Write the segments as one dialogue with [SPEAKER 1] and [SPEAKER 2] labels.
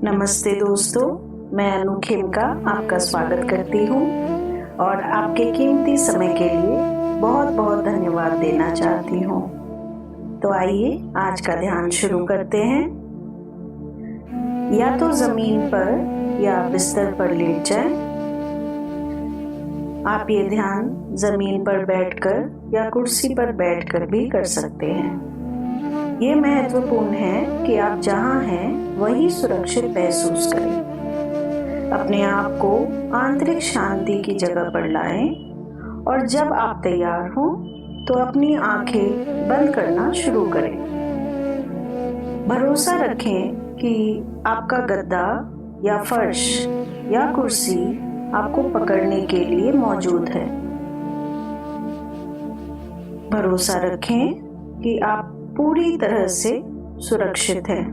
[SPEAKER 1] नमस्ते दोस्तों, मैं अनु खेमका आपका स्वागत करती हूँ और आपके कीमती समय के लिए बहुत बहुत धन्यवाद देना चाहती हूँ। तो आइए आज का ध्यान शुरू करते हैं। या तो जमीन पर या बिस्तर पर लेट जाएं। आप ये ध्यान जमीन पर बैठकर या कुर्सी पर बैठकर भी कर सकते हैं। ये महत्वपूर्ण है कि आप जहाँ हैं वही सुरक्षित महसूस करें। अपने आप को आंतरिक शांति की जगह पर लाएं और जब आप तैयार हों तो अपनी आंखें बंद करना शुरू करें। भरोसा रखें कि आपका गद्दा या फर्श या कुर्सी आपको पकड़ने के लिए मौजूद है। भरोसा रखें कि आप पूरी तरह से सुरक्षित हैं।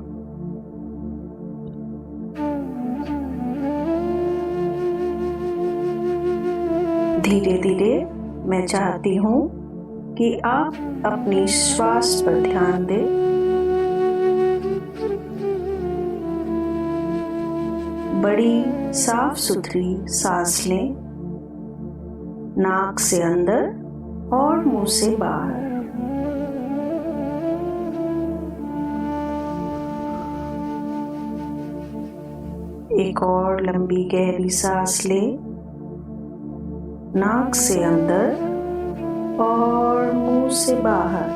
[SPEAKER 1] धीरे धीरे मैं चाहती हूँ कि आप अपनी श्वास पर ध्यान दें। बड़ी साफ सुथरी सांस लें, नाक से अंदर और मुंह से बाहर। एक और लंबी गहरी सांस लें, नाक से अंदर और मुंह से बाहर।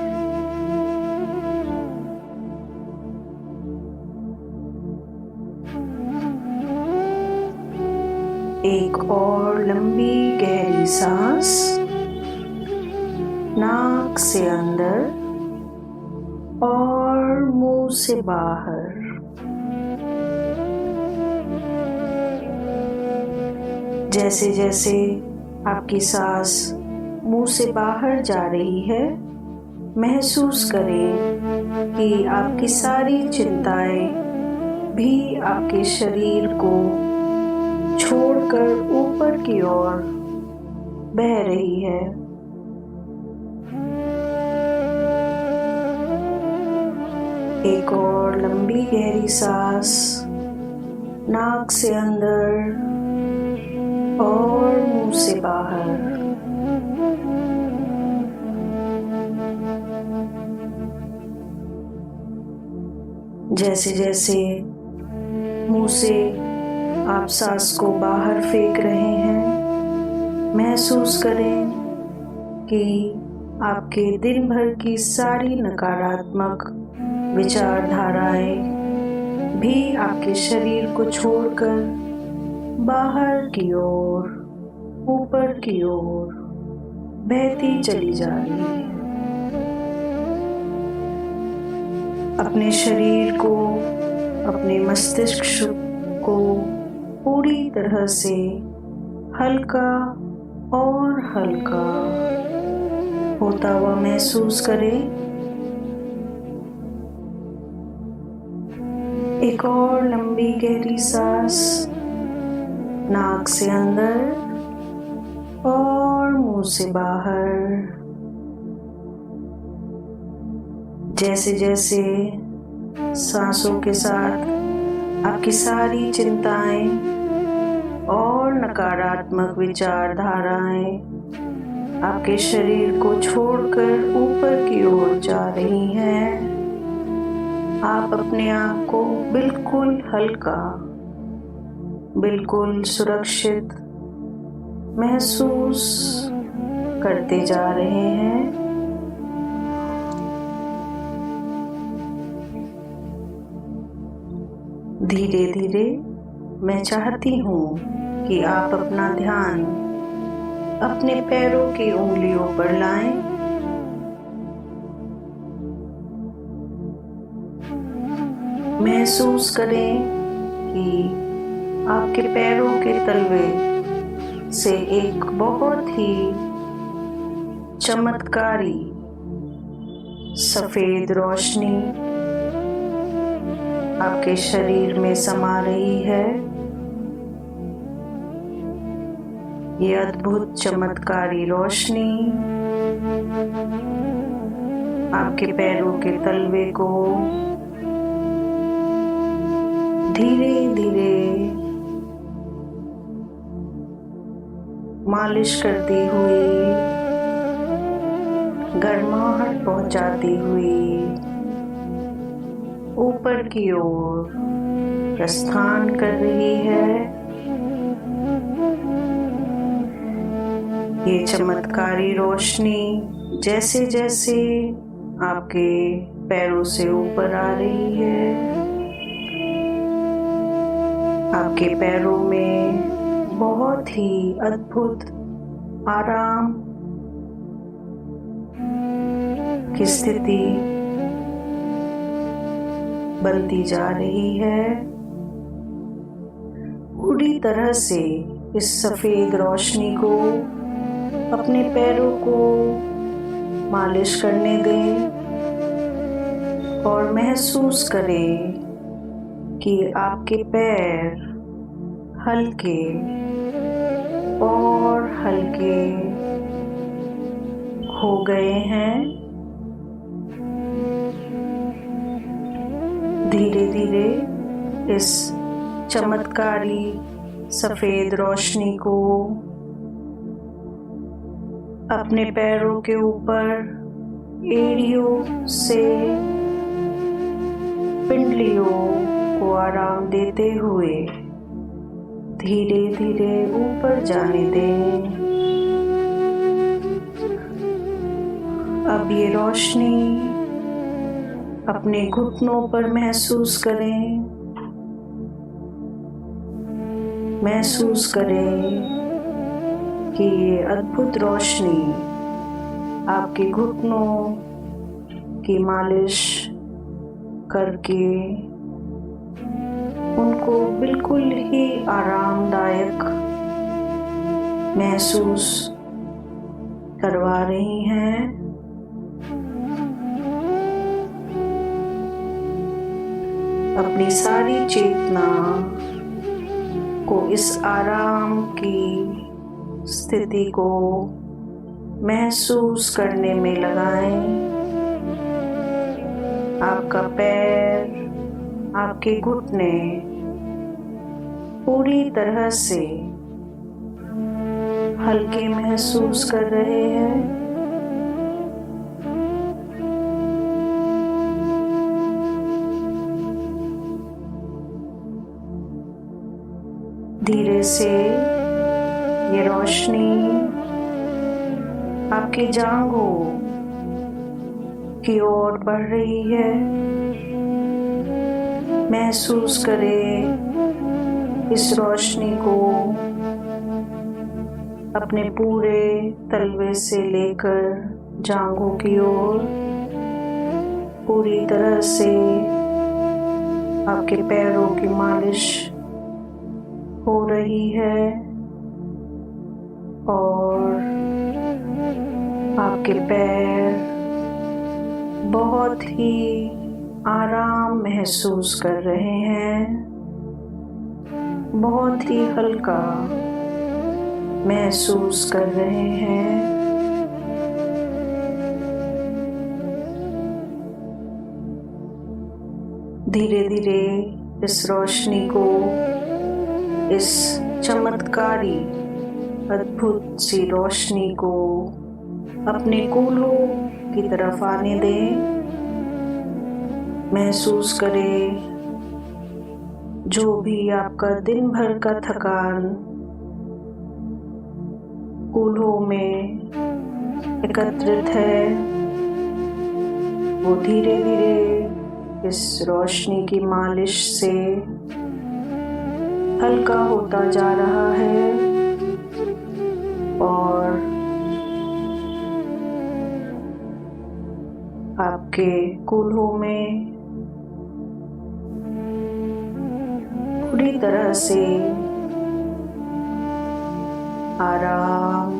[SPEAKER 1] एक और लंबी गहरी सांस, नाक से अंदर और मुंह से बाहर। जैसे जैसे आपकी सांस मुंह से बाहर जा रही है, महसूस करें कि आपकी सारी चिंताएं भी आपके शरीर को छोड़कर ऊपर की ओर बह रही है। एक और लंबी गहरी सांस, नाक से अंदर और मुंह से बाहर। जैसे जैसे मुंह से आप सांस को बाहर फेंक रहे हैं, महसूस करें कि आपके दिन भर की सारी नकारात्मक विचारधाराएं भी आपके शरीर को छोड़कर बाहर की ओर, ऊपर की ओर बहती चली जा रही है। अपने शरीर को, अपने मस्तिष्क को पूरी तरह से हल्का और हल्का होता हुआ महसूस करें। एक और लंबी गहरी सांस, नाक से अंदर और मुंह से बाहर। जैसे जैसे सांसों के साथ आपकी सारी चिंताएं और नकारात्मक विचारधाराएं आपके शरीर को छोड़कर ऊपर की ओर जा रही हैं, आप अपने आप को बिल्कुल हल्का, बिल्कुल सुरक्षित महसूस करते जा रहे हैं। धीरे धीरे मैं चाहती हूँ कि आप अपना ध्यान अपने पैरों की उंगलियों पर लाएं। महसूस करें कि आपके पैरों के तलवे से एक बहुत ही चमत्कारी सफेद रोशनी आपके शरीर में समा रही है। ये अद्भुत चमत्कारी रोशनी आपके पैरों के तलवे को धीरे मालिश करती हुई, गर्माहट पहुंचाती हुई ऊपर की ओर प्रस्थान कर रही है। ये चमत्कारी रोशनी जैसे जैसे आपके पैरों से ऊपर आ रही है, आपके पैरों में बहुत ही अद्भुत आराम की स्थिति बनती जा रही है। पूरी तरह से इस सफेद रोशनी को अपने पैरों को मालिश करने दें और महसूस करें कि आपके पैर हल्के और हल्के हो गए हैं। धीरे धीरे इस चमत्कारी सफेद रोशनी को अपने पैरों के ऊपर एड़ियों से पिंडलियों को आराम देते हुए धीरे धीरे ऊपर जाने दें। अब ये रोशनी अपने घुटनों पर महसूस करें। महसूस करें कि ये अद्भुत रोशनी आपके घुटनों की मालिश करके उनको बिल्कुल ही आरामदायक महसूस करवा रही हैं। अपनी सारी चेतना को इस आराम की स्थिति को महसूस करने में लगाएं। आपका पैर, आपके घुटने पूरी तरह से हल्के महसूस कर रहे हैं। धीरे से ये रोशनी आपकी जांघों की ओर बढ़ रही है। महसूस करें इस रोशनी को अपने पूरे तलवे से लेकर जांघों की ओर पूरी तरह से आपके पैरों की मालिश हो रही है और आपके पैर बहुत ही आराम महसूस कर रहे हैं। बहुत ही हल्का महसूस कर रहे हैं। धीरे धीरे इस रोशनी को, इस चमत्कारी अद्भुत सी रोशनी को अपने कूल्हों की तरफ आने दें। महसूस करें जो भी आपका दिन भर का थकान कूल्हों में एकत्रित है, वो धीरे धीरे इस रोशनी की मालिश से हल्का होता जा रहा है और आपके कूल्हों में पूरी तरह से आराम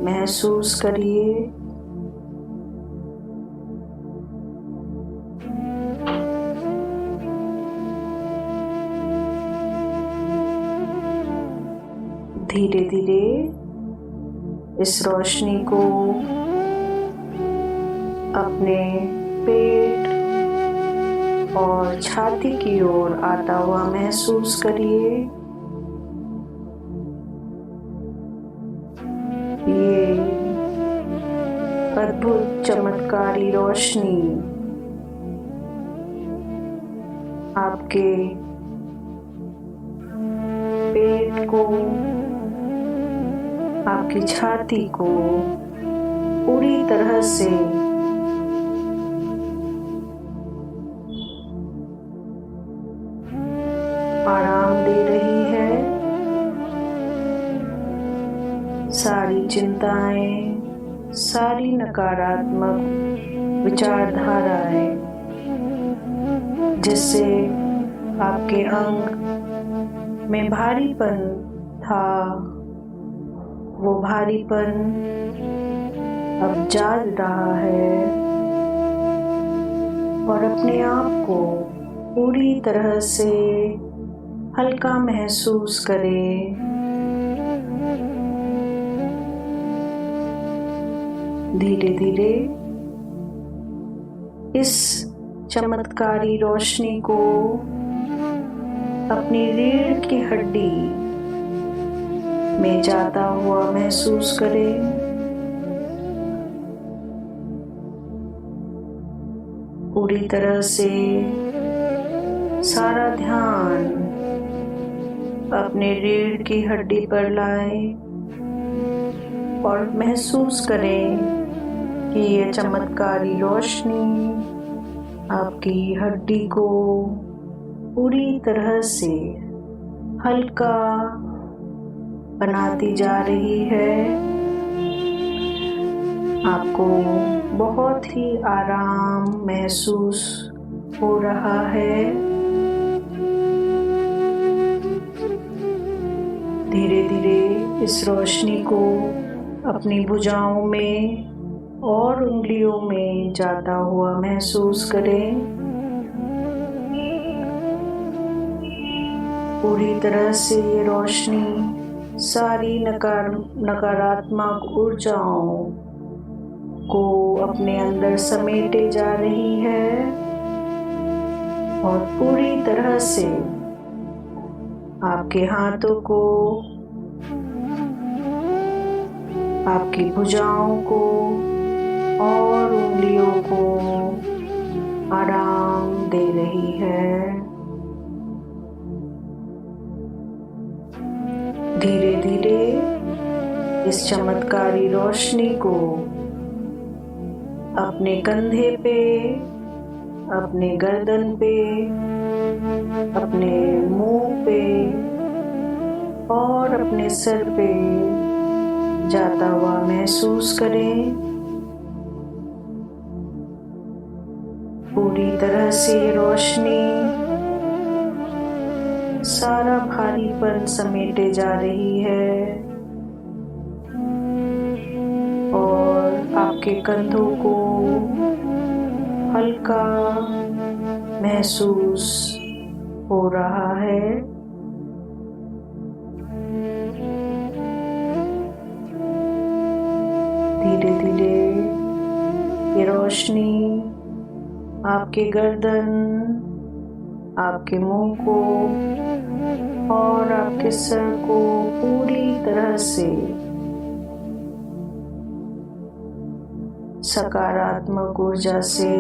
[SPEAKER 1] महसूस करिए। धीरे धीरे इस रोशनी को अपने पेट और छाती की ओर आता हुआ महसूस करिए। चमत्कारी रोशनी आपके पेट को, आपकी छाती को पूरी तरह से आराम दे रही है। सारी चिंताएं, सारी नकारात्मक विचारधाराएं जिससे आपके अंग में भारीपन था, वो भारीपन अब जा रहा है और अपने आप को पूरी तरह से हल्का महसूस करें। धीरे धीरे इस चमत्कारी रोशनी को अपनी रीढ़ की हड्डी में जाता हुआ महसूस करें। पूरी तरह से सारा ध्यान अपने रीढ़ की हड्डी पर लाएं और महसूस करें कि ये चमत्कारी रोशनी आपकी हड्डी को पूरी तरह से हल्का बनाती जा रही है। आपको बहुत ही आराम महसूस हो रहा है। धीरे धीरे इस रोशनी को अपनी भुजाओं में और उंगलियों में जाता हुआ महसूस करें। पूरी तरह से ये रोशनी सारी नकारात्मक ऊर्जाओं को अपने अंदर समेटे जा रही है और पूरी तरह से आपके हाथों को, आपकी भुजाओं को और उंगलियों को आराम दे रही है। धीरे धीरे इस चमत्कारी रोशनी को अपने कंधे पे, अपने गर्दन पे, अपने मुंह पे और अपने सर पे जाता हुआ महसूस करें। पूरी तरह से रोशनी सारा भारीपन समेटे जा रही है और आपके कंधों को हल्का महसूस हो रहा है। धीरे धीरे ये रोशनी आपके गर्दन, आपके मुंह को और आपके सर को पूरी तरह से सकारात्मक ऊर्जा से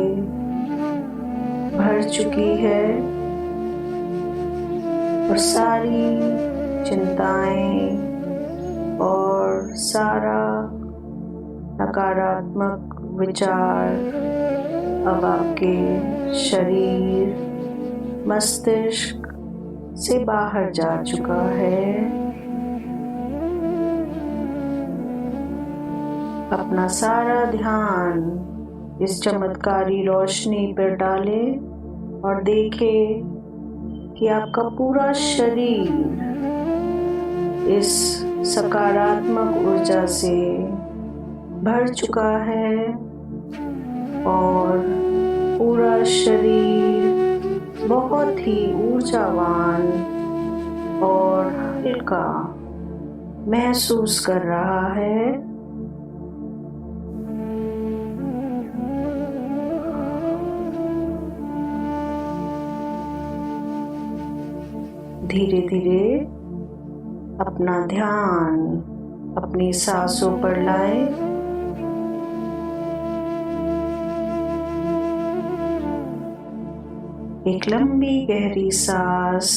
[SPEAKER 1] भर चुकी है और सारी चिंताएं और सारा नकारात्मक विचार अब आपके शरीर, मस्तिष्क से बाहर जा चुका है। अपना सारा ध्यान इस चमत्कारी रोशनी पर डालें और देखें कि आपका पूरा शरीर इस सकारात्मक ऊर्जा से भर चुका है और पूरा शरीर बहुत ही ऊर्जावान और हल्का महसूस कर रहा है। धीरे धीरे अपना ध्यान अपनी सांसों पर लाएं। एक लंबी गहरी सांस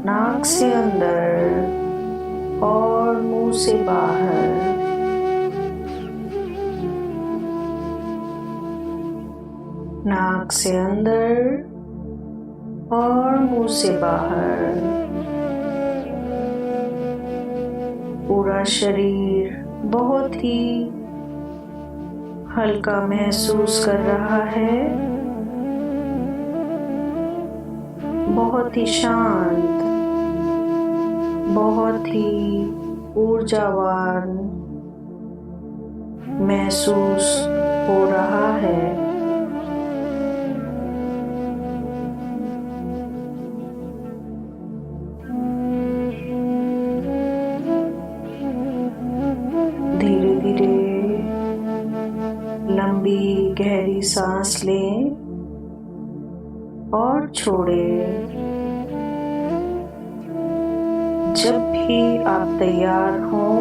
[SPEAKER 1] नाक से अंदर और मुंह से बाहर। नाक से अंदर और मुंह से बाहर। पूरा शरीर बहुत ही हल्का महसूस कर रहा है, बहुत ही शांत, बहुत ही ऊर्जावान महसूस हो रहा है। धीरे धीरे लंबी गहरी सांस लें और छोड़ें। जब भी आप तैयार हों,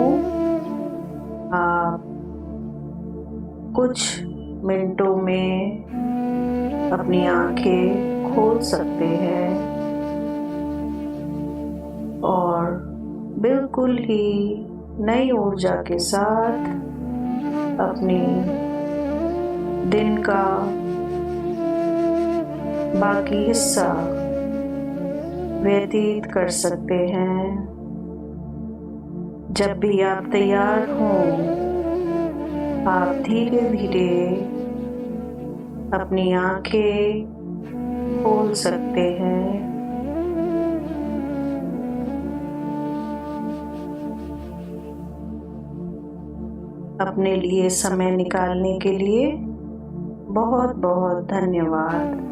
[SPEAKER 1] आप कुछ मिनटों में अपनी आंखें खोल सकते हैं और बिल्कुल ही नई ऊर्जा के साथ अपनी दिन का बाकी हिस्सा व्यतीत कर सकते हैं। जब भी आप तैयार हों, आप धीरे धीरे अपनी आंखें खोल सकते हैं। अपने लिए समय निकालने के लिए बहुत बहुत धन्यवाद।